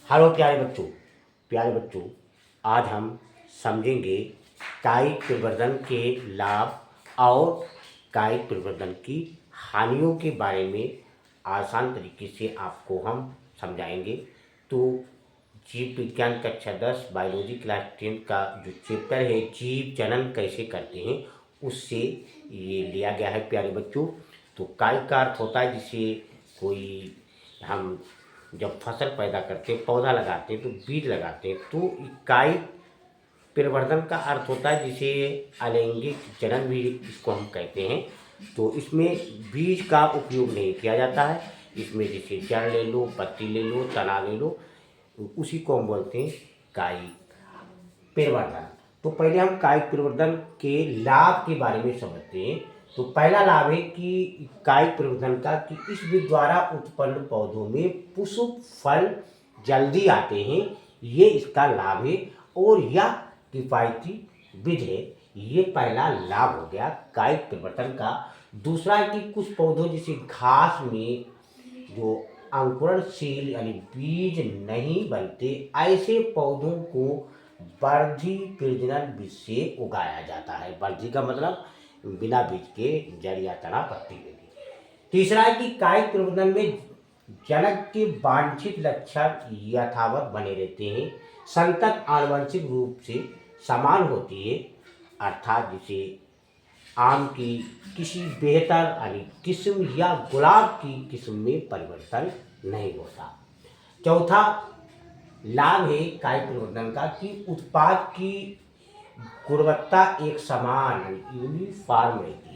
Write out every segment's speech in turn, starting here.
Hello प्यारे बच्चों, आज हम समझेंगे कायिक प्रवर्धन के लाभ और कायिक प्रवर्धन की हानियों के बारे में आसान तरीके से आपको हम समझाएंगे। तो जीव विज्ञान कक्षा 10 बायोलॉजी क्लास 10 का जो चैप्टर है जीव जनन कैसे करते हैं उससे ये लिया गया है प्यारे बच्चों। तो कायिक का अर्थ होता है जिसे कोई हम जब फसल पैदा करते हैं, पौधा लगाते हैं तो बीज लगाते हैं, तो इकाई प्रवर्धन का अर्थ होता है जिसे अलैंगिक जनन भी इसको हम कहते हैं। तो इसमें बीज का उपयोग नहीं किया जाता है, इसमें जैसे जड़ ले लो, पत्ती ले लो, तना ले लो, उसी को हम बोलते हैं कायिक प्रवर्धन। तो पहले हम कायिक प्रवर्धन के लाभ के बारे में समझते हैं। तो पहला लाभ है कि कायिक प्रवर्धन का कि इस विधि द्वारा उत्पन्न पौधों में पुष्प फल जल्दी आते हैं, ये इसका लाभ है और यह किफ़ायती विधि है। ये पहला लाभ हो गया कायिक प्रवर्धन का। दूसरा है कि कुछ पौधों जैसे घास में जो अंकुरणशील यानी बीज नहीं बनते, ऐसे पौधों को वर्धी प्रजनन विधि से उगाया जाता है। वर्धी का मतलब बिना बीज के जड़ या तना पत्ती के लिए। तीसरा है कि कायिक प्रवर्धन में जनक के वांछित लक्षण यथावत बने रहते हैं, संतत आनुवंशिक रूप से समान होती है, अर्थात जिसे आम की किसी बेहतर यानी किस्म या गुलाब की किस्म में परिवर्तन नहीं होता। चौथा लाभ है कायिक प्रवर्धन का कि उत्पाद की गुणवत्ता एक समान यूनिफॉर्म रहती है।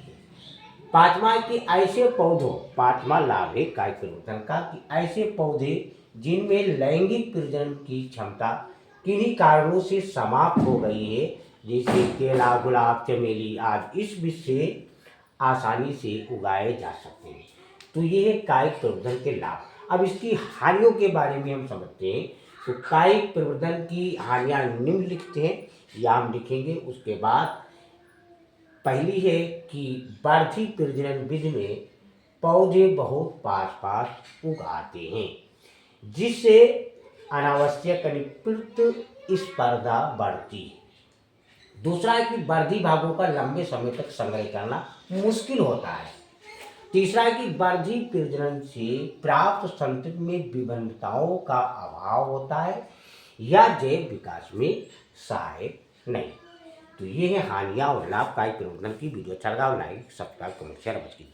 पांचवा लाभ है कायिक प्रवर्धन का कि ऐसे पौधे जिनमें लैंगिक प्रजनन की क्षमता किन्हीं कारणों से समाप्त हो गई है, जैसे केला, गुलाब, चमेली आदि, इस विधि से आसानी से उगाए जा सकते हैं। तो ये है कायिक प्रवर्धन के लाभ। अब इसकी हानियों के बारे में हम समझते हैं। तो कायिक प्रवर्धन की हानियां निम्नलिखित हैं या हम लिखेंगे। उसके बाद पहली है कि वर्धी प्रजनन विधि में पौधे बहुत पास पास उगाते हैं, जिससे अनावश्यक अनिपृत स्पर्धा बढ़ती है। दूसरा है कि वर्धी भागों का लंबे समय तक संग्रह करना मुश्किल होता है। तीसरा है कि वर्धी प्रजनन से प्राप्त संतति में विभिन्नताओं का अभाव होता है या जैव विकास में सहायक नहीं। तो ये है हानियां और लाभ कायिक प्रवर्धन की। वीडियो अच्छा लगा लाइक सब्सक्राइब कमेंट शेयर अवश्य कीजिए।